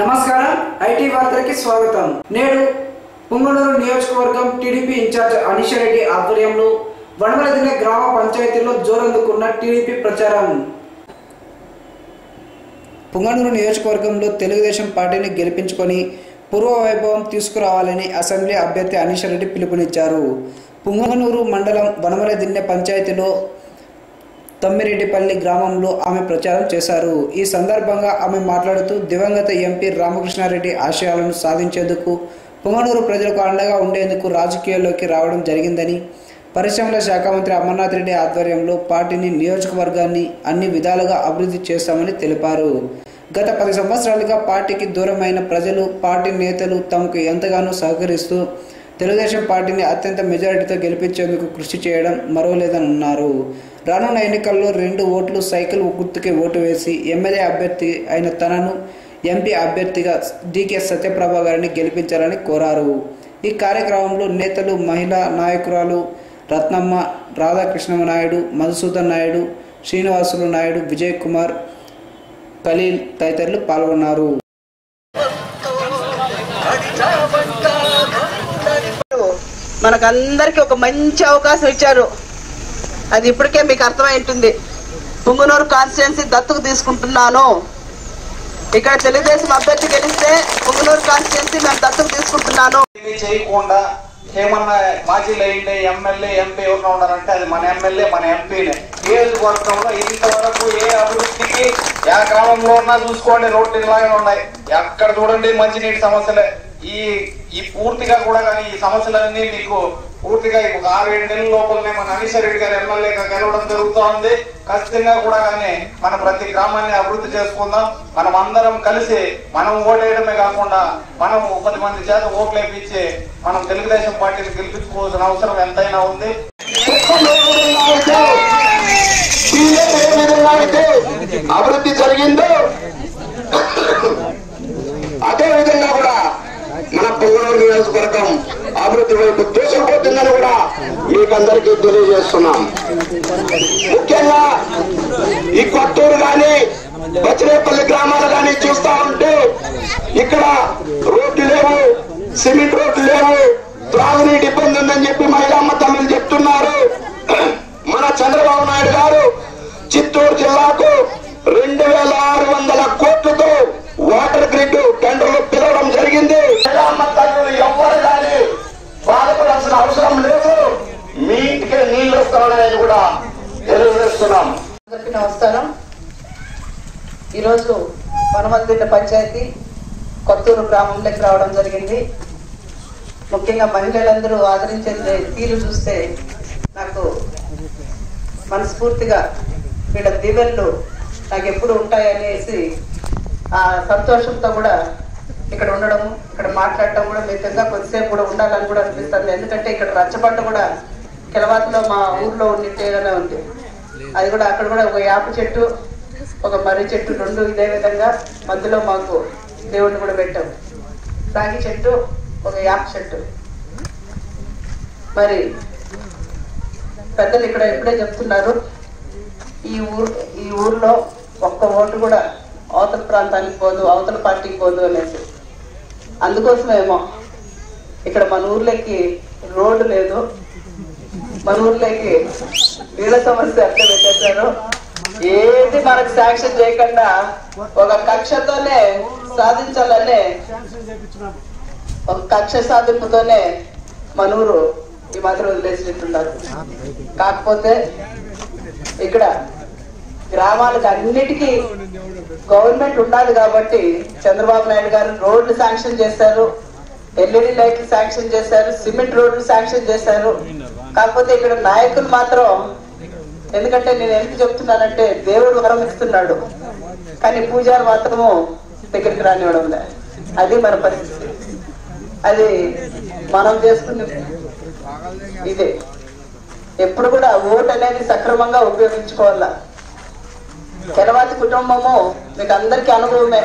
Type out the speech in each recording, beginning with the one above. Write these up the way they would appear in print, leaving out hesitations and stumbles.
నమస్కారం ఐటీ వార్తలకి స్వాగతం. నేడు పుంగనూరు నియోజకవర్గం టీడీపీ ఇన్ఛార్జ్ అనిషారెడ్డి ఆధ్వర్యంలో వనమలదిన్నె గ్రామ పంచాయతీలో జోరందుకున్న టీడీపీ ప్రచారం. పుంగనూరు నియోజకవర్గంలో తెలుగుదేశం పార్టీని గెలిపించుకొని పూర్వ వైభవం తీసుకురావాలని అసెంబ్లీ అభ్యర్థి అనిషారెడ్డి పిలుపునిచ్చారు. పుంగనూరు మండలం వనమలదిన్నె పంచాయతీలో తమ్మిరెడ్డిపల్లి గ్రామంలో ఆమె ప్రచారం చేశారు. ఈ సందర్భంగా ఆమె మాట్లాడుతూ దివంగత ఎంపీ రామకృష్ణారెడ్డి ఆశయాలను సాధించేందుకు పుంగనూరు ప్రజలకు అండగా ఉండేందుకు రాజకీయాల్లోకి రావడం జరిగిందని, పరిశ్రమల శాఖ మంత్రి అమర్నాథ్ రెడ్డి ఆధ్వర్యంలో పార్టీని నియోజకవర్గాన్ని అన్ని విధాలుగా అభివృద్ధి చేస్తామని తెలిపారు. గత 10 సంవత్సరాలుగా పార్టీకి దూరమైన ప్రజలు, పార్టీ నేతలు తమకు ఎంతగానో సహకరిస్తూ తెలుగుదేశం పార్టీని అత్యంత మెజారిటీతో గెలిపించేందుకు కృషి చేయడం మరోలేదని అన్నారు. రానున్న ఎన్నికల్లో 2 ఓట్లు సైకిల్ గుర్తుకి ఓటు వేసి ఎమ్మెల్యే అభ్యర్థి అయిన తనను ఎంపీ అభ్యర్థిగా డికే సత్యప్రభ గారిని గెలిపించాలని కోరారు. ఈ కార్యక్రమంలో నేతలు, మహిళా నాయకురాలు రత్నమ్మ, రాధాకృష్ణ నాయుడు, మధుసూదన్ నాయుడు, శ్రీనివాసులు నాయుడు, విజయ్ కుమార్, ఖలీల్ తదితరులు పాల్గొన్నారు. మనకందరికి ఒక మంచి అవకాశం ఇచ్చారు. అది ఇప్పటికే మీకు అర్థమై ఉంటుంది. పుంగనూరు కాన్స్టిట్యున్సీ దత్తుకు తీసుకుంటున్నాను. ఇక్కడ తెలుగుదేశం అభ్యర్థి గెలిస్తే పుంగనూరు కాన్స్టిట్యున్సీ మేము దత్తుకు తీసుకుంటున్నాను చేయకుండా ఏమన్నా మాజీలు అయ్యిండే ఎమ్మెల్యే ఎంపీ ఎవరిన ఉన్నారంటే అది మన ఎమ్మెల్యే మన ఎంపీనే. నియోజకవర్గంలో ఇంతవరకు ఏ అభివృద్ధికి ఏ గ్రామంలో ఉన్నా చూసుకోండి, రోడ్లు ఇలాగే ఉన్నాయి. ఎక్కడ చూడండి మంచినీటి సమస్యలే. ఈ పూర్తిగా కూడా కానీ ఈ సమస్యలన్నీ మీకు పూర్తిగా 6-7 నెలల లోపలనే మన అనిషారెడ్డి గారు ఎమ్మెల్యేగా గెలవడం జరుగుతూ ఉంది. ఖచ్చితంగా కూడా కానీ మన ప్రతి గ్రామాన్ని అభివృద్ధి చేసుకుందాం. మనం అందరం కలిసి మనం ఓటేయడమే కాకుండా మనం 10 మంది చేత ఓట్లు వేయించి మనం తెలుగుదేశం పార్టీని గెలిపించుకోవాల్సిన అవసరం ఎంతైనా ఉంది. అభివృద్ధి జరిగిందో అదే విధంగా కూడా మన పుంగనూరు నియోజకవర్గం అభివృద్ధి వైపు దూసుకుపోతుందని కూడా మీకందరికీ తెలియజేస్తున్నాం. ముఖ్యంగా ఈ కొత్తూరు కానీ బచ్చిరేపల్లి గ్రామాలు కానీ చూస్తా ఉంటే ఇక్కడ రోడ్లు లేవు, సిమెంట్ రోడ్లు లేవు, త్రాగునీటి ఇబ్బంది ఉందని చెప్పి మహిళమ్మ తల్లులు చెప్తున్నారు. మన చంద్రబాబు నాయుడు గారు చిత్తూరు జిల్లాకు 2600 కోట్లతో వాటర్ గ్రిడ్ టెండర్లు పిలవడం జరిగింది. మహిళమ్మ తల్లులు ఎవ్వరు కానీ బాధపడాల్సిన అవసరం లేదు. మీ ఇంటికి నీళ్లు వస్తామనేది కూడా తెలియజేస్తున్నాం. అందరికీ నమస్కారం. ఈరోజు వనమలదిన్నె పంచాయతీ కొత్తూరు గ్రామంలోకి రావడం జరిగింది. ముఖ్యంగా మహిళలందరూ ఆదరించే తీరు చూస్తే నాకు మనస్ఫూర్తిగా వీళ్ళ దీవెనలు నాకు ఎప్పుడు ఉంటాయనేసి ఆ సంతోషంతో కూడా ఇక్కడ ఉండడం, ఇక్కడ మాట్లాడటం కూడా మితంగా కొద్దిసేపు కూడా ఉండాలని కూడా అనిపిస్తుంది. ఎందుకంటే ఇక్కడ రచ్చబండ కూడా కిలవాతిలో మా ఊర్లో ఉన్నట్టేగానే ఉంది. అది కూడా అక్కడ కూడా ఒక యాప చెట్టు, ఒక మర్రి చెట్టు 2 ఇదే విధంగా మధ్యలో మాకు దేవుడిని కూడా పెట్టాం. రాగి చెట్టు, ఒక యాప చెట్టు. మరి పెద్దలు ఇక్కడ ఎప్పుడే చెప్తున్నారు, ఈ ఊర్లో ఒక్క ఓటు కూడా అవతల ప్రాంతానికి పోదు, అవతల పార్టీకి పోదు అనేసి. అందుకోసమేమో ఇక్కడ మన ఊర్లోకి రోడ్డు లేదు, మన ఊర్లోకి నీళ్ళ సమస్య అట్లా పెట్టేశారు. ఏది మనకు శాంక్షన్ చేయకుండా ఒక కక్షతోనే సాధించాలనే, ఒక కక్ష సాధింపుతోనే మన ఊరు ఈ మాత్రం వదిలేసినట్టున్నారు. కాకపోతే ఇక్కడ గ్రామాలకు అన్నిటికీ గవర్నమెంట్ ఉన్నది కాబట్టి చంద్రబాబు నాయుడు గారు రోడ్లు శాంక్షన్ చేశారు, ఎల్ఈడి లైట్లు శాంక్షన్ చేశారు, సిమెంట్ రోడ్లు శాంక్షన్ చేశారు. కాకపోతే ఇక్కడ నాయకులు మాత్రం, ఎందుకంటే నేను ఎందుకు చెప్తున్నానంటే దేవుడు వరం ఇస్తున్నాడు కానీ పూజారి మాత్రము దగ్గరికి రానివ్వడం లే. అది మన పరిస్థితి. అది మనం చేసుకునే ఇదే. ఎప్పుడు కూడా ఓటు అనేది సక్రమంగా ఉపయోగించుకోవాలా. తెలవాతి కుటుంబము మీకు అందరికీ అనుభవమే.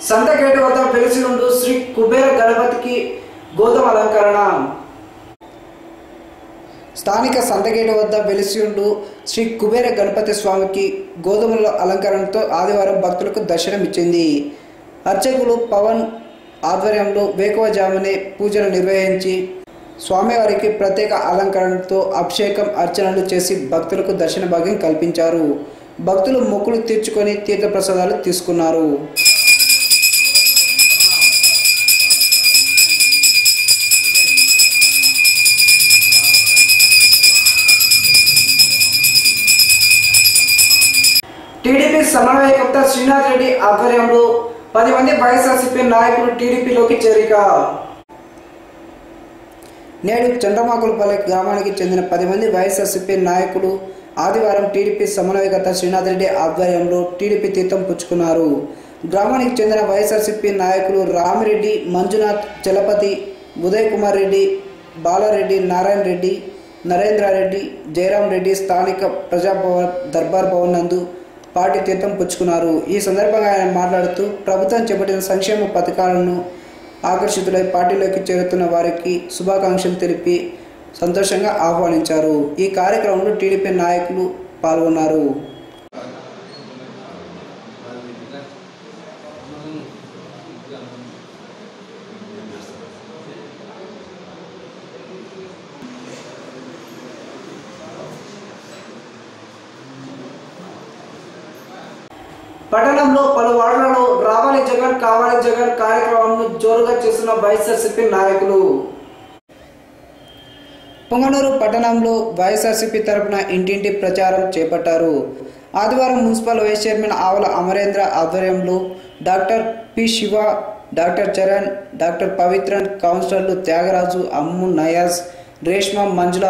సంతగేటు వద్ద వెలిసి ఉండు శ్రీ కుబేర గణపతికి గోధుమ అలంకరణ. స్థానిక సంతగేటు వద్ద వెలిసి ఉండు శ్రీ కుబేర గణపతి స్వామికి గోధుమల అలంకరణతో ఆదివారం భక్తులకు దర్శనం ఇచ్చింది. అర్చకులు పవన్ ఆధ్వర్యంలో వేకువజామునే పూజలు నిర్వహించి స్వామివారికి ప్రత్యేక అలంకరణతో అభిషేకం అర్చనలు చేసి భక్తులకు దర్శన భాగ్యం కల్పించారు. భక్తులు మొక్కులు తీర్చుకొని తీర్థప్రసాదాలు తీసుకున్నారు. టీడీపీ సమన్వయకర్త శ్రీనాథ్ రెడ్డి ఆధ్వర్యంలో 10 మంది వైఎస్ఆర్సీపీ నాయకులు టీడీపీలోకి చేరిక. నేడు చంద్రమాకులపల్లి గ్రామానికి చెందిన 10 మంది వైఎస్ఆర్సీపీ నాయకులు ఆదివారం టీడీపీ సమన్వయకర్త శ్రీనాథ్ రెడ్డి ఆధ్వర్యంలో టీడీపీ తీర్థం పుచ్చుకున్నారు. గ్రామానికి చెందిన వైఎస్ఆర్సీపీ నాయకులు రామిరెడ్డి, మంజునాథ్, చలపతి, ఉదయ్ కుమార్ రెడ్డి, బాలారెడ్డి, నారాయణ రెడ్డి, నరేంద్రారెడ్డి, జయరాం రెడ్డి స్థానిక ప్రజాభవన్ దర్బార్ భవన్ నందు పార్టీ తీర్థం పుచ్చుకున్నారు. ఈ సందర్భంగా ఆయన మాట్లాడుతూ ప్రభుత్వం చేపట్టిన సంక్షేమ పథకాలను ఆకర్షితులై పార్టీలోకి చేరుతున్న వారికి శుభాకాంక్షలు తెలిపి సంతోషంగా ఆహ్వానించారు. ఈ కార్యక్రమంలో టీడీపీ నాయకులు పాల్గొన్నారు. పట్టణంలో పలు వార్డులలో రావాలి జగన్ కావాలి జగన్ కార్యక్రమాలను జోరుగా చేస్తున్న వైఎస్ఆర్సీపీ నాయకులు. పొంగనూరు పట్టణంలో వైఎస్ఆర్సీపీ తరపున ఇంటింటి ప్రచారం చేపట్టారు. ఆదివారం municipal vice chairman Avula Amarendra ఆధ్వర్యంలో doctor P Siva, doctor Charan, doctor Pavithran, కౌన్సిలర్లు త్యాగరాజు, అమ్ము, నయాజ్, రేష్మ, మంజుల,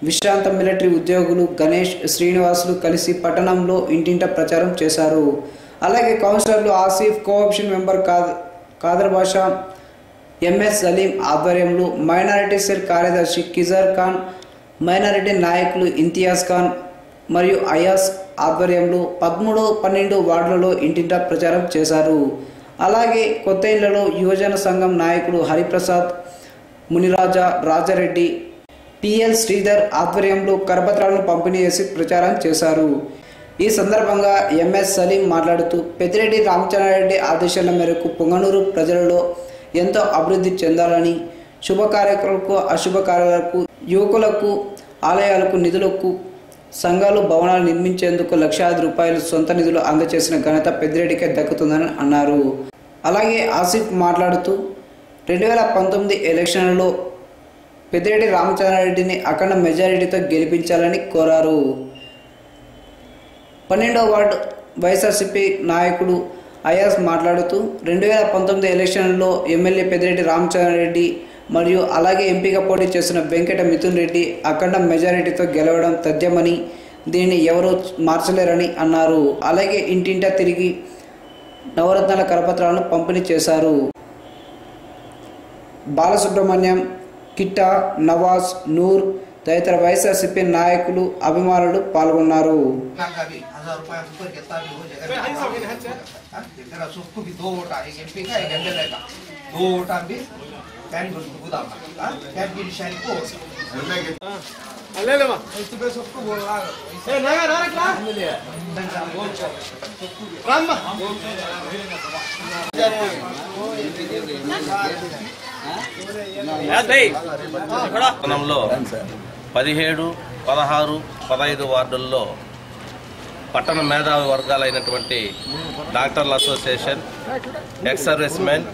విశ్రాంత మిలిటరీ ఉద్యోగులు గణేష్, శ్రీనివాసులు కలిసి పట్టణంలో ఇంటింట ప్రచారం చేశారు. అలాగే కౌన్సిలర్లు ఆసిఫ్, కోఆప్షన్ మెంబర్ కాదర్ బాషా, ఎంఎస్ సలీం ఆధ్వర్యంలో మైనారిటీ సెల్ కార్యదర్శి కిజర్ ఖాన్, మైనారిటీ నాయకులు ఇంతియాజ్ ఖాన్ మరియు అయాస్ ఆధ్వర్యంలో 13, 12 వార్డులలో ఇంటింట ప్రచారం చేశారు. అలాగే కొత్త ఇళ్లలో యువజన సంఘం నాయకులు హరిప్రసాద్, మునిరాజా, రాజారెడ్డి, పిఎల్ శ్రీధర్ ఆధ్వర్యంలో కరపత్రాలను పంపిణీ చేసి ప్రచారం చేశారు. ఈ సందర్భంగా ఎంఎస్ సలీం మాట్లాడుతూ పెద్దిరెడ్డి రామచంద్రారెడ్డి ఆదేశాల మేరకు పొంగనూరు ప్రజలలో ఎంతో అభివృద్ధి చెందాలని, శుభ కార్యక్రమాలకు, అశుభ కార్యాలకు, యువకులకు, ఆలయాలకు నిధులకు, సంఘాలు, భవనాలు నిర్మించేందుకు లక్షలాది రూపాయలు సొంత నిధులు అందజేసిన ఘనత పెద్దిరెడ్డికే దక్కుతుందని అన్నారు. అలాగే ఆసిఫ్ మాట్లాడుతూ 2019 ఎలక్షన్లలో పెద్దిరెడ్డి రామచంద్రారెడ్డిని అఖండ మెజారిటీతో గెలిపించాలని కోరారు. 12వ వార్డు వైఎస్ఆర్సీపీ నాయకుడు అయాస్ మాట్లాడుతూ 2019 ఎలక్షన్లో ఎమ్మెల్యే పెద్దిరెడ్డి రామచంద్రారెడ్డి మరియు అలాగే ఎంపీగా పోటీ చేసిన వెంకట మిథున్ రెడ్డి అఖండ మెజారిటీతో గెలవడం తథ్యమని, దీన్ని ఎవరూ మార్చలేరని అన్నారు. అలాగే ఇంటింటా తిరిగి నవరత్నాల కరపత్రాలను పంపిణీ చేశారు. బాలసుబ్రహ్మణ్యం, కిట్టా, నవాజ్, నూర్ తదితర వైఎస్ఆర్సీపీ నాయకులు, అభిమానులు పాల్గొన్నారు. పట్టణంలో 17, 16, 15 వార్డుల్లో పట్టణ మేధావి వర్గాలైనటువంటి డాక్టర్ల association, ex servicemen,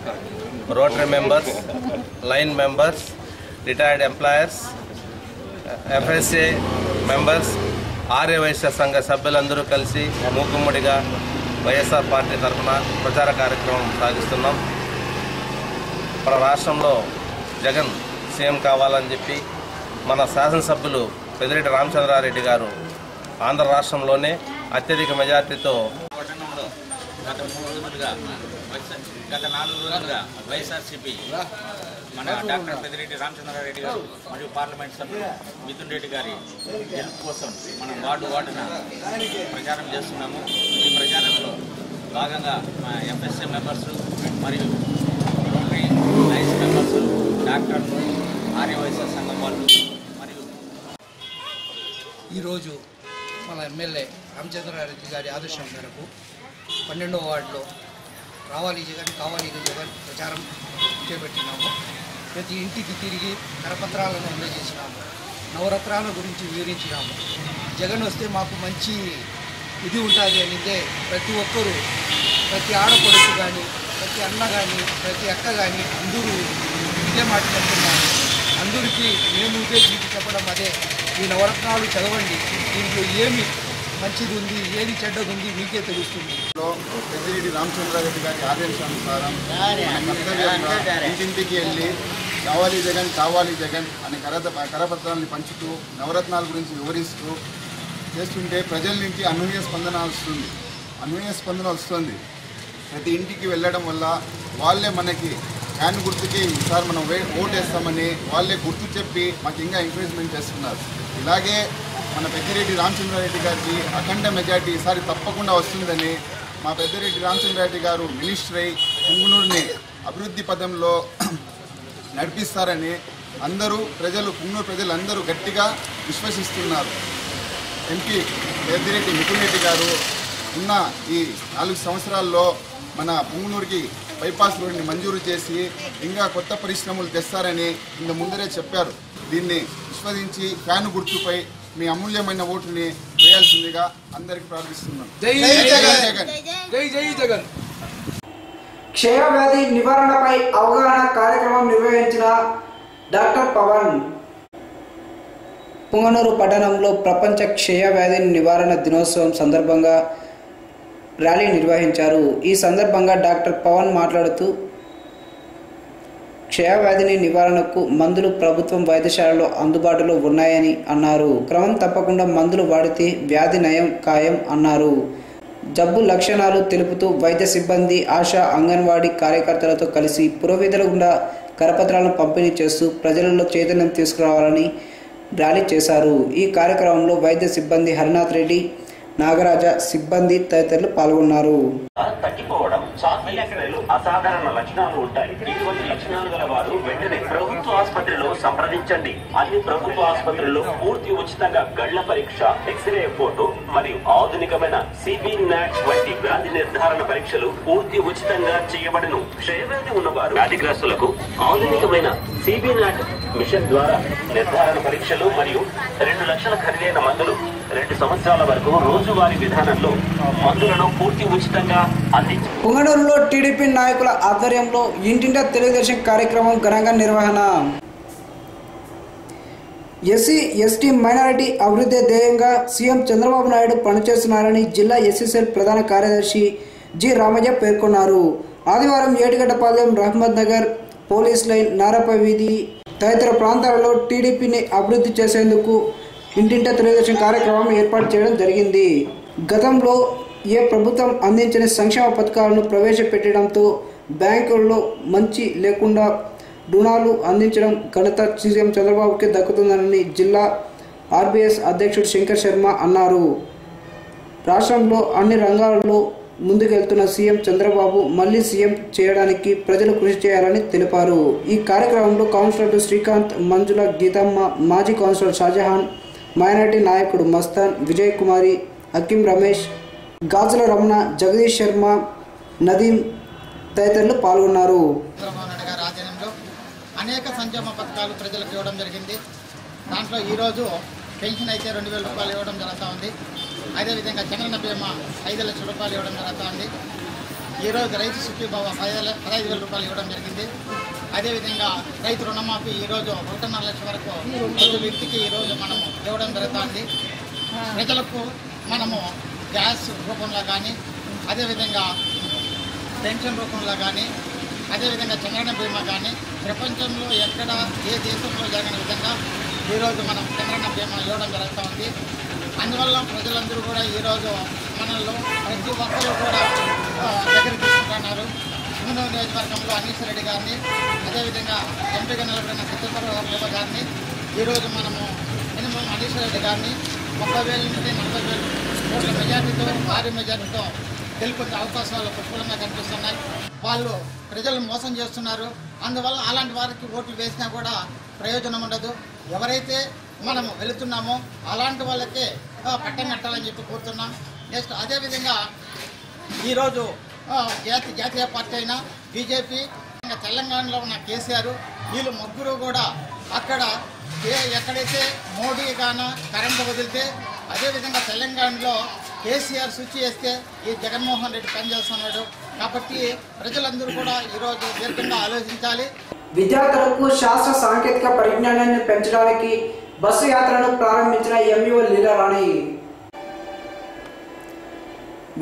rotary members, lion members, retired employers, FSA members, Aryavysya సంఘ సభ్యులందరూ కలిసి మూకుమ్మడిగా వైఎస్ఆర్ పార్టీ తరఫున ప్రచార కార్యక్రమం సాగిస్తున్నాం. మన రాష్ట్రంలో జగన్ సీఎం కావాలని చెప్పి మన శాసనసభ్యులు పెద్దిరెడ్డి రామచంద్రారెడ్డి గారు ఆంధ్ర రాష్ట్రంలోనే అత్యధిక మెజార్టీతో గత 4 రోజులుగా వైఎస్ఆర్సీపీ మన డాక్టర్ పెద్దిరెడ్డి రామచంద్రారెడ్డి గారు మరియు పార్లమెంట్ సభ్యులు మిథున్ రెడ్డి గారి గెలుపు కోసం మనం వార్డున ప్రచారం చేస్తున్నాము. ఈ ప్రచారంలో భాగంగా మా ఎఫ్ఎస్ఏ మెంబర్స్ మరియు రోటరీ లైన్స్ మెంబర్స్, డాక్టర్లు, ఆర్యవైశ్య సంఘం వాళ్ళు మరియు ఈరోజు మన ఎమ్మెల్యే రామచంద్రారెడ్డి గారి ఆదేశం మేరకు 12వ వార్డులో రావాలి జగన్ కావాలి జగన్ ప్రచారం చేపట్టినాము. ప్రతి ఇంటికి తిరిగి కరపత్రాలను అందజేసినాము. నవరత్నాల గురించి వివరించినాము. జగన్ వస్తే మాకు మంచి ఇది ఉంటుంది అనితే ప్రతి ఒక్కరూ, ప్రతి ఆడపడుచు కానీ, ప్రతి అన్న కానీ, ప్రతి అక్క కానీ అందరూ ఇదే మాట చెప్తున్నారు. అందరికీ మేము ఉద్దేశించి చెప్పడం అదే, ఈ నవరత్నాలు చదవండి, దీంట్లో ఏమి మంచిది ఉంది, ఏది చెడ్డది ఉంది మీకే తెలుస్తుంది. పెద్దిరెడ్డి రామచంద్రారెడ్డి గారి ఆదేశానుసారం కర్తవ్యంగా ఇంటింటికి వెళ్ళి కావాలి జగన్ కావాలి జగన్ అని కరపత్రాలను పంచుతూ నవరత్నాల గురించి వివరిస్తూ చేస్తుంటే ప్రజల నుంచి అనూహ్య స్పందన వస్తుంది. ప్రతి ఇంటికి వెళ్ళడం వల్ల వాళ్ళే మనకి ఫ్యాన్ గుర్తుకి ఈసారి మనం ఓటేస్తామని వాళ్ళే గుర్తు చెప్పి మాకు ఇంకా ఎంకరేజ్మెంట్ చేస్తున్నారు. ఇలాగే మన పెద్దిరెడ్డి రామచంద్రారెడ్డి గారికి అఖండ మెజార్టీ ఈసారి తప్పకుండా వస్తుందని, మా పెద్దిరెడ్డి రామచంద్రారెడ్డి గారు మినిస్టర్ అయి పుంగనూరుని అభివృద్ధి పదంలో నడిపిస్తారని పుంగనూరు ప్రజలు అందరూ గట్టిగా విశ్వసిస్తున్నారు. ఎంపీ పెద్దిరెడ్డి మిథున్ రెడ్డి గారు ఉన్న ఈ 4 సంవత్సరాల్లో మన పుంగనూరుకి బైపాస్ రోడ్ని మంజూరు చేసి ఇంకా కొత్త పరిశ్రమలు తెస్తారని ఇంత ముందరే చెప్పారు. దీన్ని విశ్వసించి ఫ్యాన్ గుర్తుపై మీ అమూల్యమైన ఓటుని వేయాల్సిందిగా అందరికి ప్రార్థిస్తున్నాం. జై జగన్, జై జగన్. క్షయవ్యాధి నివారణపై అవగాహన కార్యక్రమం నిర్వహించిన డాక్టర్ పవన్. పుంగనూరు పట్టణంలో ప్రపంచ క్షయవ్యాధి నివారణ దినోత్సవం సందర్భంగా ర్యాలీ నిర్వహించారు. ఈ సందర్భంగా డాక్టర్ పవన్ మాట్లాడుతూ క్షయవ్యాధిని నివారణకు మందులు ప్రభుత్వం వైద్యశాలలో అందుబాటులో ఉన్నాయని అన్నారు. క్రమం తప్పకుండా మందులు వాడితే వ్యాధి నయం ఖాయం అన్నారు. జబ్బు లక్షణాలు తెలుపుతూ వైద్య సిబ్బంది, ఆశా, అంగన్వాడీ కార్యకర్తలతో కలిసి పురోవిధుల గుండా కరపత్రాలను పంపిణీ చేస్తూ ప్రజలలో చైతన్యం తీసుకురావాలని ర్యాలీ చేశారు. ఈ కార్యక్రమంలో వైద్య సిబ్బంది హరినాథ్ రెడ్డి, నాగరాజ, సిబ్బంది తదితరులు పాల్గొన్నారు. తగ్గిపోవడం, ఛాతీలు అసాధారణ లక్షణాలు ఉంటాయి. ఇటువంటి లక్షణాలు గల వారు వెంటనే ప్రభుత్వ ఆసుపత్రిలో సంప్రదించండి. అన్ని ప్రభుత్వ ఆసుపత్రుల్లో పూర్తి ఉచితంగా గళ్ల పరీక్ష, ఎక్స్రే ఫోటో మరియు ఆధునికమైన సిబి నాట్ వంటి వ్యాధి నిర్ధారణ పరీక్షలు పూర్తి ఉచితంగా చేయబడును. క్షయవ్యాధి ఉన్నవారు వ్యాధిగ్రస్తులకు ఆధునికమైన సిబి నాట్ మిషన్ ద్వారా నిర్ధారణ పరీక్షలు మరియు 2 లక్షల ఖరీదైన మందులు 2 సంవత్సరాల వరకు రోజువారీ విధానంలో మందులను పూర్తి ఉచితంగా అందించారు. పుంగనూరులో టీడీపీ నాయకుల ఆధ్వర్యంలో ఇంటింటా తెలుగుదేశం కార్యక్రమం ఘనంగా నిర్వహణ. ఎస్సీ, ఎస్టీ, మైనారిటీ అభివృద్ధి ధ్యేయంగా సీఎం చంద్రబాబు నాయుడు పనిచేస్తున్నారని జిల్లా ఎస్సీసెల్ ప్రధాన కార్యదర్శి జి రామయ్య పేర్కొన్నారు. ఆదివారం ఏటిగడ్డపాలెం, రహ్మద్ నగర్, పోలీస్ లైన్, నారప వీధి తదితర ప్రాంతాలలో టీడీపీని అభివృద్ధి చేసేందుకు ఇంటింటా తెలుగుదేశం కార్యక్రమం ఏర్పాటు చేయడం జరిగింది. గతంలో ఏ ప్రభుత్వం అందించిన సంక్షేమ పథకాలను ప్రవేశపెట్టడంతో బ్యాంకుల్లో మంచి లేకుండా రుణాలు అందించడం ఘనత సీఎం చంద్రబాబుకి దక్కుతుందని జిల్లా ఆర్బీఎస్ అధ్యక్షుడు శంకర్ శర్మ అన్నారు. రాష్ట్రంలో అన్ని రంగాల్లో ముందుకెళ్తున్న సీఎం చంద్రబాబు మళ్లీ సీఎం చేయడానికి ప్రజలు కృషి చేయాలని తెలిపారు. ఈ కార్యక్రమంలో కౌన్సిలర్లు శ్రీకాంత్, మంజుల, గీతమ్మ, మాజీ కౌన్సిలర్ షాజహాన్, మైనార్టీ నాయకుడు మస్తాన్, విజయ్ కుమారి, హకీం రమేష్, గాజుల రమణ, జగదీష్ శర్మ, నదీం తదితరులు పాల్గొన్నారు. చంద్రబాబు నాయుడు గారి ఆధ్వర్యంలో అనేక సంక్షేమ పథకాలు ప్రజలకు ఇవ్వడం జరిగింది. దాంట్లో ఈరోజు పెన్షన్ అయితే 2000 రూపాయలు ఇవ్వడం జరుగుతూ ఉంది. అదేవిధంగా జగనన్న బీమా 5 లక్షల రూపాయలు ఇవ్వడం జరుగుతూ ఉంది. ఈరోజు రైతు సుఖీభావ 15,000 రూపాయలు ఇవ్వడం జరిగింది. అదేవిధంగా రైతు రుణమాఫీ ఈరోజు 1.5 లక్షల వరకు ప్రతి వ్యక్తికి ఈరోజు మనము ఇవ్వడం జరుగుతుంది. ప్రజలకు మనము గ్యాస్ రూపంలో కానీ, అదేవిధంగా పెన్షన్ రూపంలో కానీ, అదేవిధంగా చంద్రన్న బీమా కానీ ప్రపంచంలో ఎక్కడ ఏ దేశంలో జరిగిన విధంగా ఈరోజు మనం చంద్రన్న బీమా ఇవ్వడం జరుగుతూ ఉంది. అందువల్ల ప్రజలందరూ కూడా ఈరోజు మనల్లో ప్రతి ఒక్కరూ కూడా దగ్గర తీసుకుంటున్నారు. పుంగనూరు నియోజకవర్గంలో అనీష్ రెడ్డి గారిని, అదేవిధంగా ఎంపీగా నిలబడిన సత్యప్రభ గారిని ఈరోజు మనము మినిమం అనీష్ రెడ్డి గారిని 30,000 నుండి 40,000 ఓట్ల మెజార్టీతో, భారీ మెజార్టీతో గెలుపొందే అవకాశాలు పుష్కలంగా కనిపిస్తున్నాయి. వాళ్ళు ప్రజలను మోసం చేస్తున్నారు. అందువల్ల అలాంటి వారికి ఓట్లు వేసినా కూడా ప్రయోజనం ఉండదు. ఎవరైతే మనము వెళుతున్నామో అలాంటి వాళ్ళకే పట్టం కట్టాలని చెప్పి కోరుతున్నాం. నెక్స్ట్ అదేవిధంగా ఈరోజు జాతీయ పార్టీ అయినా బీజేపీ, తెలంగాణలో ఉన్న కేసీఆర్, వీళ్ళు ముగ్గురు కూడా అక్కడ ఎక్కడైతే మోడీ గాన కరెంటు వదిలితే అదేవిధంగా తెలంగాణలో కేసీఆర్ స్విచ్ చేస్తే ఈ జగన్మోహన్ రెడ్డి పనిచేస్తున్నాడు. కాబట్టి ప్రజలందరూ కూడా ఈరోజు దీర్ఘంగా ఆలోచించాలి. విద్యార్థులకు శాస్త్ర సాంకేతిక పరిజ్ఞానాన్ని పెంచడానికి బస్సు యాత్రను ప్రారంభించిన ఎంఈఓ లీలారాణి.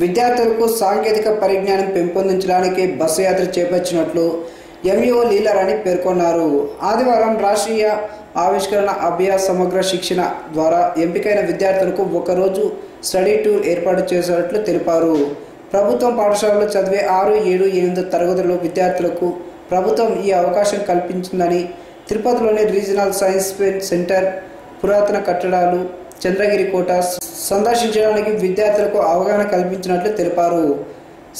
విద్యార్థులకు సాంకేతిక పరిజ్ఞానం పెంపొందించడానికి బస్సు యాత్ర చేపట్టినట్లు ఎంఈఓ లీలారాణి పేర్కొన్నారు. ఆదివారం రాష్ట్రీయ ఆవిష్కరణ అభ్యాస సమగ్ర శిక్షణ ద్వారా ఎంపికైన విద్యార్థులకు ఒకరోజు స్టడీ టూర్ ఏర్పాటు చేసినట్లు తెలిపారు. ప్రభుత్వం పాఠశాలలో చదివే 6, 7, 8 తరగతుల విద్యార్థులకు ప్రభుత్వం ఈ అవకాశం కల్పించిందని, తిరుపతిలోని రీజనల్ సైన్స్ సెంటర్, పురాతన కట్టడాలు, చంద్రగిరి కోట సందర్శించడానికి విద్యార్థులకు అవగాహన కల్పించినట్లు తెలిపారు.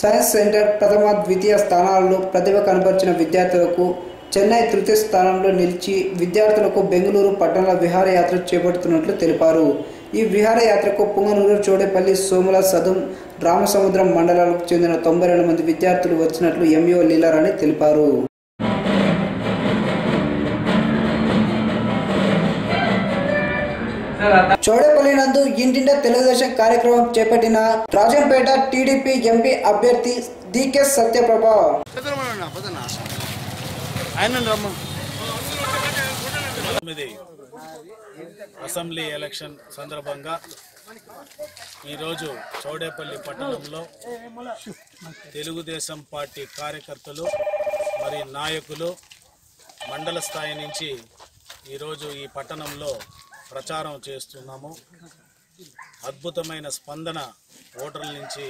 సైన్స్ సెంటర్ ప్రథమ, ద్వితీయ స్థానాల్లో ప్రతిభ కనబరిచిన విద్యార్థులకు చెన్నై తృతీయ స్థానంలో నిలిచి విద్యార్థులకు బెంగళూరు పట్టణ విహారయాత్ర చేపడుతున్నట్లు తెలిపారు. ఈ విహారయాత్రకు పుంగనూరు, చోడేపల్లి, సోముల, సదుం, రామసముద్రం మండలాలకు చెందిన 92 మంది విద్యార్థులు వచ్చినట్లు ఎంఈఓ లీలారాణి తెలిపారు. చోడేపల్లి నందు ఇంటింటే తెలుగుదేశం కార్యక్రమం చేపట్టిన రాజంపేట టీడీపీ ఎంపీ అభ్యర్థి డికే సత్యప్రభ. అసెంబ్లీ ఎలక్షన్ సందర్భంగా ఈరోజు చౌడేపల్లి పట్టణంలో తెలుగుదేశం పార్టీ కార్యకర్తలు మరి నాయకులు మండల స్థాయి నుంచి ఈరోజు ఈ పట్టణంలో ప్రచారం చేస్తున్నాము. అద్భుతమైన స్పందన ఓటర్ల నుంచి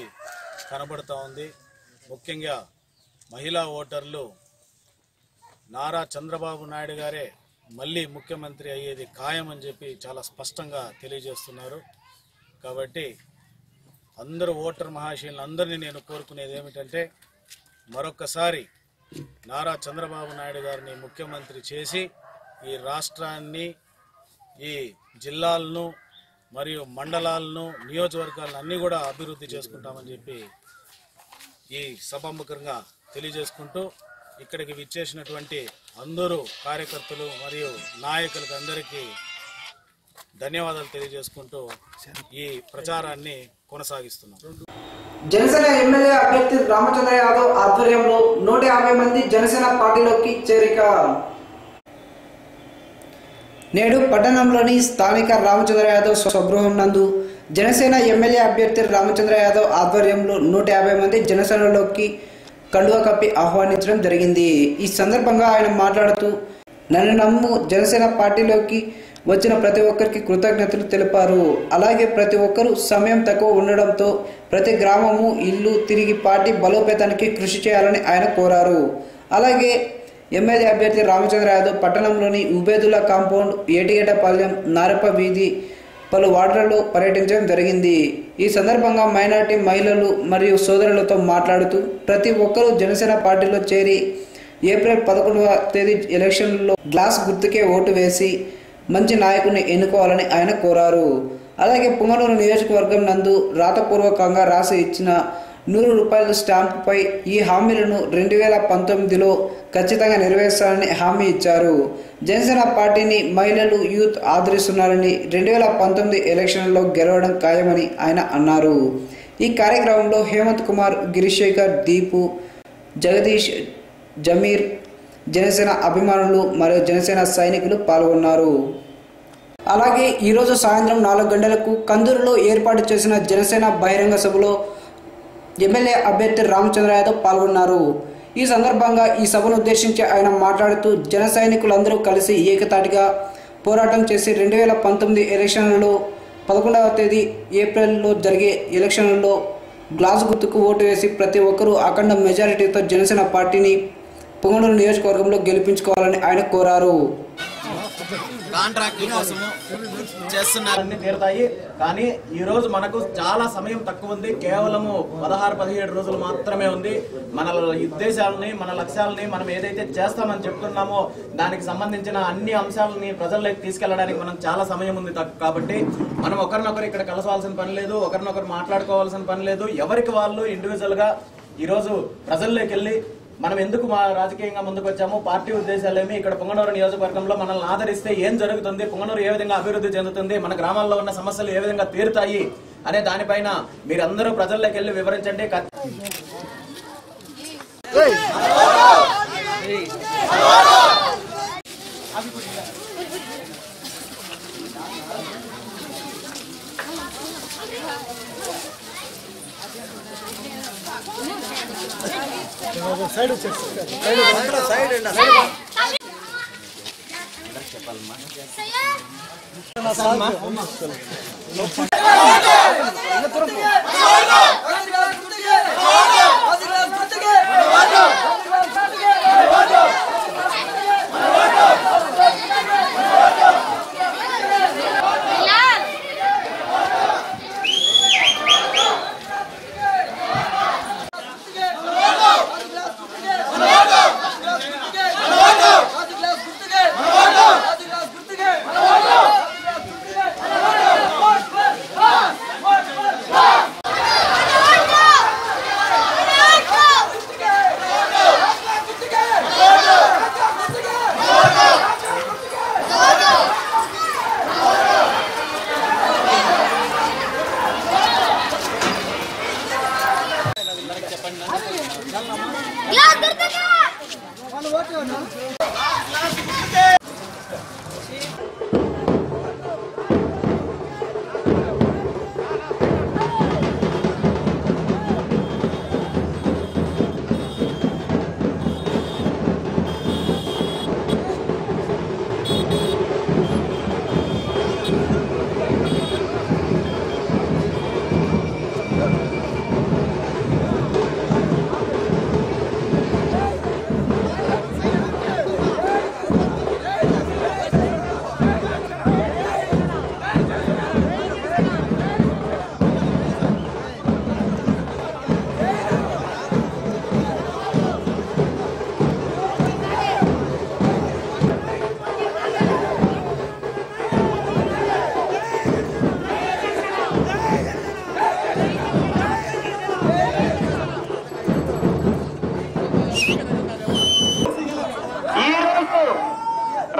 కనబడుతూ ఉంది. ముఖ్యంగా మహిళా ఓటర్లు నారా చంద్రబాబు నాయుడు గారే మళ్ళీ ముఖ్యమంత్రి అయ్యేది ఖాయమని చెప్పి చాలా స్పష్టంగా తెలియజేస్తున్నారు. కాబట్టి అందరూ ఓటర్ మహాశయులను అందరినీ నేను కోరుకునేది ఏమిటంటే మరొకసారి నారా చంద్రబాబు నాయుడు గారిని ముఖ్యమంత్రి చేసి ఈ రాష్ట్రాన్ని, ఈ జిల్లాలను మరియు మండలాలను, నియోజకవర్గాలను అన్నీ కూడా అభివృద్ధి చేసుకుంటామని చెప్పి ఈ సభాముఖంగా తెలియజేసుకుంటూ ఇక్కడికి విచ్చేసినటువంటి అందరూ కార్యకర్తలు మరియు నాయకులకు అందరికీ ధన్యవాదాలు తెలియజేసుకుంటూ ఈ ప్రచారాన్ని కొనసాగిస్తున్నాం. జనసేన ఎమ్మెల్యే అభ్యర్థి రామచంద్ర యాదవ్ ఆధ్వర్యంలో 150 మంది జనసేన పార్టీలోకి చేరిక. నేడు పట్టణంలోని స్థానిక రామచంద్ర యాదవ్ స్వగృహం నందు జనసేన ఎమ్మెల్యే అభ్యర్థి రామచంద్ర యాదవ్ ఆధ్వర్యంలో 150 మంది జనసేనలోకి కండువా కప్పి ఆహ్వానించడం జరిగింది. ఈ సందర్భంగా ఆయన మాట్లాడుతూ, నన్ను నమ్ము జనసేన పార్టీలోకి వచ్చిన ప్రతి ఒక్కరికి కృతజ్ఞతలు తెలిపారు. అలాగే ప్రతి ఒక్కరూ సమయం తక్కువ ఉండడంతో ప్రతి గ్రామము, ఇల్లు తిరిగి పార్టీ బలోపేతానికి కృషి చేయాలని ఆయన కోరారు. అలాగే ఎమ్మెల్యే అభ్యర్థి రామచంద్ర యాదవ్ పట్టణంలోని ఉబేదుల్లా కాంపౌండ్, ఏటిగేటపాలెం, నారప్ప వీధి పలు వార్డులలో పర్యటించడం జరిగింది. ఈ సందర్భంగా మైనార్టీ మహిళలు మరియు సోదరులతో మాట్లాడుతూ ప్రతి ఒక్కరూ జనసేన పార్టీలో చేరి ఏప్రిల్ 11వ తేదీ ఎలక్షన్లలో గ్లాస్ గుర్తుకే ఓటు వేసి మంచి నాయకుడిని ఎన్నుకోవాలని ఆయన కోరారు. అలాగే పుంగనూరు నియోజకవర్గం నందు రాతపూర్వకంగా రాసి ఇచ్చిన 100 రూపాయల స్టాంపుపై ఈ హామీలను 2019లో ఖచ్చితంగా నెరవేర్చాలని హామీ ఇచ్చారు. జనసేన పార్టీని మహిళలు, యూత్ ఆదరిస్తున్నారని 2019 ఎలక్షన్లలో గెలవడం ఖాయమని ఆయన అన్నారు. ఈ కార్యక్రమంలో హేమంత్ కుమార్, గిరిశేఖర్, దీపు, జగదీష్, జమీర్, జనసేన అభిమానులు మరియు జనసేన సైనికులు పాల్గొన్నారు. అలాగే ఈరోజు సాయంత్రం 4 గంటలకు కందూరులో ఏర్పాటు చేసిన జనసేన బహిరంగ సభలో ఎమ్మెల్యే అభ్యర్థి రామచంద్ర యాదవ్ పాల్గొన్నారు. ఈ సందర్భంగా ఈ సభను ఉద్దేశించి ఆయన మాట్లాడుతూ జన సైనికులందరూ కలిసి ఏకతాటిగా పోరాటం చేసి 2019 ఎలక్షన్లలో 11వ తేదీ ఏప్రిల్లో జరిగే ఎలక్షన్లలో గ్లాస్ గుర్తుకు ఓటు వేసి ప్రతి ఒక్కరూ అఖండ మెజారిటీతో జనసేన పార్టీని పుంగనూరు నియోజకవర్గంలో గెలిపించుకోవాలని ఆయన కోరారు. కాంట్రాక్ట్ కోసము చేస్తున్నారని తీరుతాయి. కానీ ఈ రోజు మనకు చాలా సమయం తక్కువ ఉంది. కేవలము 16-17 రోజులు మాత్రమే ఉంది. మన ఉద్దేశాలని, మన లక్ష్యాలని మనం ఏదైతే చేస్తామని చెప్తున్నామో దానికి సంబంధించిన అన్ని అంశాలని ప్రజల్లోకి తీసుకెళ్లడానికి మనం చాలా సమయం ఉంది. కాబట్టి మనం ఒకరినొకరు ఇక్కడ కలసాల్సిన పని లేదు, ఒకరినొకరు మాట్లాడుకోవాల్సిన పని లేదు. ఎవరికి వాళ్ళు ఇండివిజువల్ గా ఈరోజు ప్రజల్లోకి వెళ్ళి మనం ఎందుకు మా రాజకీయంగా ముందుకు వచ్చాము, పార్టీ ఉద్దేశాలేమి, ఇక్కడ పొంగనూరు నియోజకవర్గంలో మనల్ని ఆదరిస్తే ఏం జరుగుతుంది, పొంగనూరు ఏ విధంగా అభివృద్ధి చెందుతుంది, మన గ్రామాల్లో ఉన్న సమస్యలు ఏ విధంగా తీరుతాయి అనే దానిపైన మీరందరూ ప్రజల్లోకి వెళ్ళి వివరించండి. సైడ్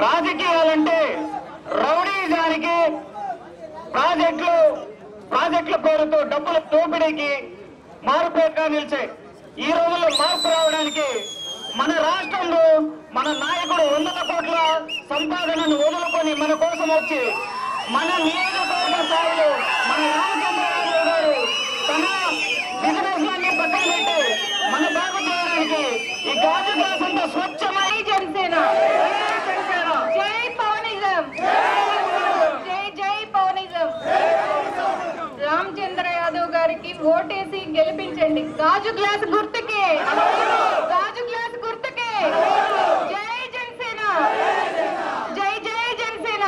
రాజకీయాలంటే రౌడీజానికి, ప్రాజెక్టుల పేరుతో డబ్బుల దోపిడీకి మారుపేరుగా నిలిచాయి. ఈ రోజుల్లో మార్పు రావడానికి మన రాష్ట్రంలో మన నాయకుడు 100 కోట్ల సంపాదనను వదులుకొని మన కోసం వచ్చి మన నియోజకవర్గ స్థాయిలో మన రామచంద్రరావు గారు తన బిజినెస్ లన్నీ పక్కన పెట్టి మన బాగు చేయడానికి ఈ గాజు గ్లాస్ అంతా స్వచ్ఛమై జనసేన జై పవనిజం, జై జై పవనిజం. రామచంద్ర యాదవ్ గారికి ఓటేసి గెలిపించండి. గాజు గ్లాస్ గుర్తుకే, గాజు గ్లాస్ గుర్తుకే. జై జనసేన, జై జై జనసేన.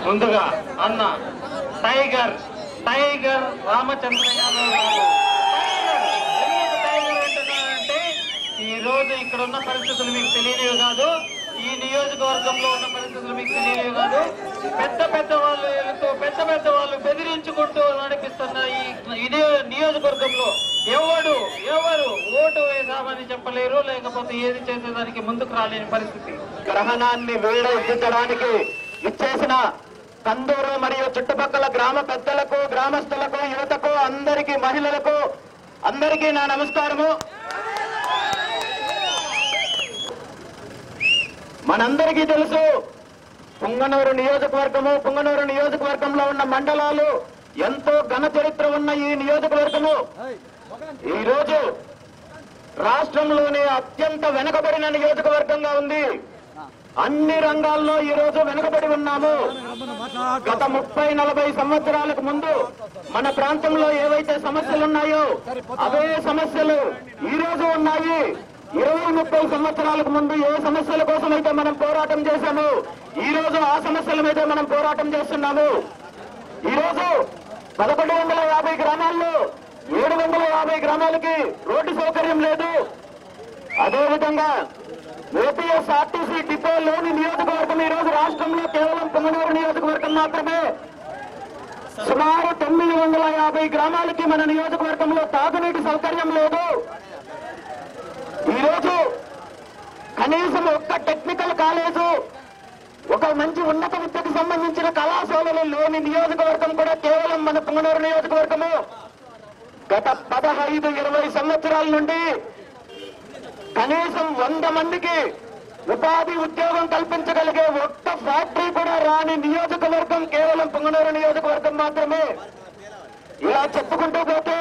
ముందుగా అన్న టైగర్ రామచంద్ర యాదవ్ గారు. టైగర్ అంటున్నారంటే ఈ రోజు ఇక్కడ ఉన్న పరిస్థితులు మీకు తెలియనివి కాదు, ఈ నియోజకవర్గంలో ఉన్న పరిస్థితులు మీకు తెలియనివి కాదు. పెద్ద వాళ్ళు బెదిరించుకుంటూ నడిపిస్తున్న ఈ నియోజకవర్గంలో ఎవరు ఓటు వేసామని చెప్పలేరు, లేకపోతే ఏది చేసేదానికి ముందుకు రాలేని పరిస్థితి. గ్రహణాన్ని వేడెత్తించడానికి ఇచ్చేసిన కందూరు మరియు చుట్టుపక్కల గ్రామ పెద్దలకు, గ్రామస్తులకు, యువతకు, అందరికీ, మహిళలకు అందరికీ నా నమస్కారము. మనందరికీ తెలుసు పొంగనూరు నియోజకవర్గంలో ఉన్న మండలాలు ఎంతో ఘన చరిత్ర ఉన్న ఈ నియోజకవర్గము ఈరోజు రాష్ట్రంలోనే అత్యంత వెనుకబడిన నియోజకవర్గంగా ఉంది. అన్ని రంగాల్లో ఈ రోజు వెనుకబడి ఉన్నాము. గత 30-40 సంవత్సరాలకు ముందు మన ప్రాంతంలో ఏవైతే సమస్యలు ఉన్నాయో అవే సమస్యలు ఈ రోజు ఉన్నాయి. 20-30 సంవత్సరాలకు ముందు ఏ సమస్యల కోసం అయితే మనం పోరాటం చేశాము, ఈ రోజు ఆ సమస్యల మీద మనం పోరాటం చేస్తున్నాము. ఈ రోజు 1150 గ్రామాల్లో 750 గ్రామాలకి రోడ్డు సౌకర్యం లేదు. అదేవిధంగా ఓపీఎస్ ఆర్టీసీ డిపో లేని నియోజకవర్గం ఈ రోజు రాష్ట్రంలో కేవలం పొంగనూరు నియోజకవర్గం మాత్రమే. సుమారు 950 గ్రామాలకి మన నియోజకవర్గంలో తాగునీటి సౌకర్యం లేదు. ఈరోజు కనీసం ఒక్క టెక్నికల్ కాలేజు, ఒక మంచి ఉన్నత విద్యకు సంబంధించిన కళాశాలలు లేని నియోజకవర్గం కూడా కేవలం మన పొంగనూరు నియోజకవర్గము. గత 15-20 సంవత్సరాల నుండి కనీసం 100 మందికి ఉపాధి ఉద్యోగం కల్పించగలిగే ఒక్క ఫ్యాక్టరీ కూడా రాని నియోజకవర్గం కేవలం పొంగనూరు నియోజకవర్గం మాత్రమే. ఇలా చెప్పుకుంటూ పోతే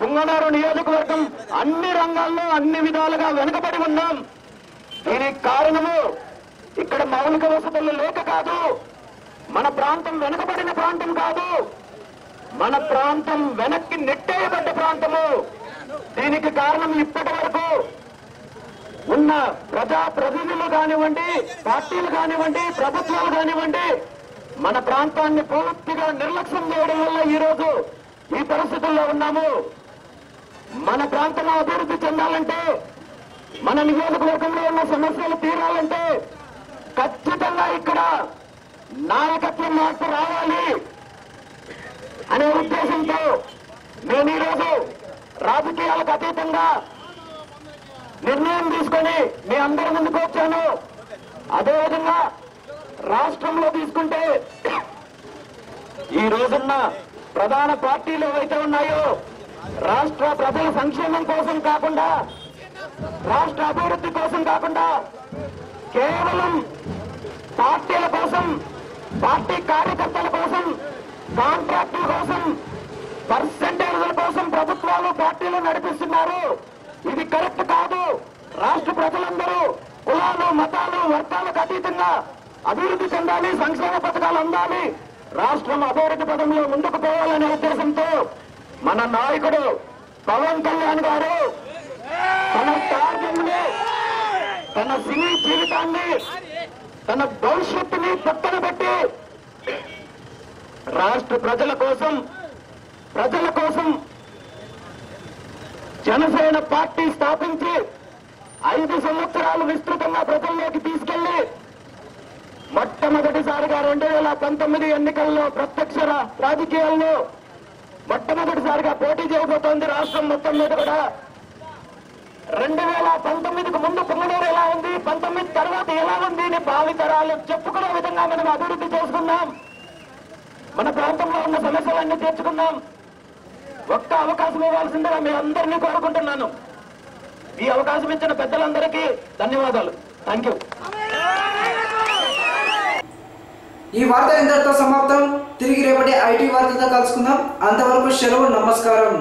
పొంగనూరు నియోజకవర్గం అన్ని రంగాల్లో అన్ని విధాలుగా వెనుకబడి ఉన్నాం. దీనికి కారణము ఇక్కడ మౌలిక వసతులు లేక కాదు, మన ప్రాంతం వెనుకబడిన ప్రాంతం కాదు, మన ప్రాంతం వెనక్కి నెట్టేయబడ్డ ప్రాంతము. దీనికి కారణం ఇప్పటి వరకు ఉన్న ప్రజాప్రతినిధులు కానివ్వండి, పార్టీలు కానివ్వండి, ప్రభుత్వాలు కానివ్వండి, మన ప్రాంతాన్ని పూర్తిగా నిర్లక్ష్యం చేయడం వల్ల ఈరోజు ఈ పరిస్థితుల్లో ఉన్నాము. మన ప్రాంతంలో అభివృద్ధి చెందాలంటే, మన నియోజకవర్గంలో ఉన్న సమస్యలు తీరాలంటే ఖచ్చితంగా ఇక్కడ నాయకత్వం మార్పు రావాలి అనే ఉద్దేశంతో నేను ఈరోజు రాజకీయాలకు అతీతంగా నిర్ణయం తీసుకొని మీ అందరి ముందుకు వచ్చాను. అదేవిధంగా రాష్ట్రంలో తీసుకుంటే ఈ రోజున్న ప్రధాన పార్టీలు ఏవైతే ఉన్నాయో రాష్ట్ర ప్రజల సంక్షేమం కోసం కాకుండా, రాష్ట్ర అభివృద్ధి కోసం కాకుండా కేవలం పార్టీల కోసం, పార్టీ కార్యకర్తల కోసం, కాంట్రాక్టుల కోసం, పర్సెంటేజ్ల కోసం ప్రభుత్వాలు పార్టీలు నడిపిస్తున్నారు. ఇది కరెక్ట్ కాదు. రాష్ట్ర ప్రజలందరూ కులాలు, మతాలు, వర్గాలకు అతీతంగా అభివృద్ధి చెందాలి, సంక్షేమ పథకాలు అందాలి, రాష్ట్రం అభివృద్ధి పదంలో ముందుకు పోవాలనే ఉద్దేశంతో మన నాయకుడు పవన్ కళ్యాణ్ గారు తన టార్గెట్ని, తన సినీ జీవితాన్ని, తన భవిష్యత్తుని పక్కన పెట్టి రాష్ట్ర ప్రజల కోసం జనసేన పార్టీ స్థాపించి 5 సంవత్సరాలు విస్తృతంగా ప్రజల్లోకి తీసుకెళ్లి మొట్టమొదటిసారిగా 2019 ఎన్నికల్లో ప్రత్యక్ష రాజకీయాల్లో మొట్టమొదటిసారిగా పోటీ చేయబోతోంది రాష్ట్రం మొత్తం మీద కూడా. 2019కు ముందు పొంగనూరు ఎలా ఉంది, 19 తర్వాత ఎలా ఉంది అని భావితరాలు చెప్పుకునే విధంగా మనం అభివృద్ధి చేసుకున్నాం. మన ప్రాంతంలో ఉన్న సమస్యలన్నీ తీర్చుకున్నాం. ఒక్క అవకాశం ఇవ్వాల్సిందిగా మీ అందరినీ కోరుకుంటున్నాను. ఈ అవకాశం ఇచ్చిన పెద్దలందరికీ ధన్యవాదాలు. Thank you. ఈ వార్త ఇంతటితో సమాప్తం. తిరిగి రేపటి ఐటీ వార్తతో కలుసుకుందాం. అంతవరకు సెలవు. నమస్కారం.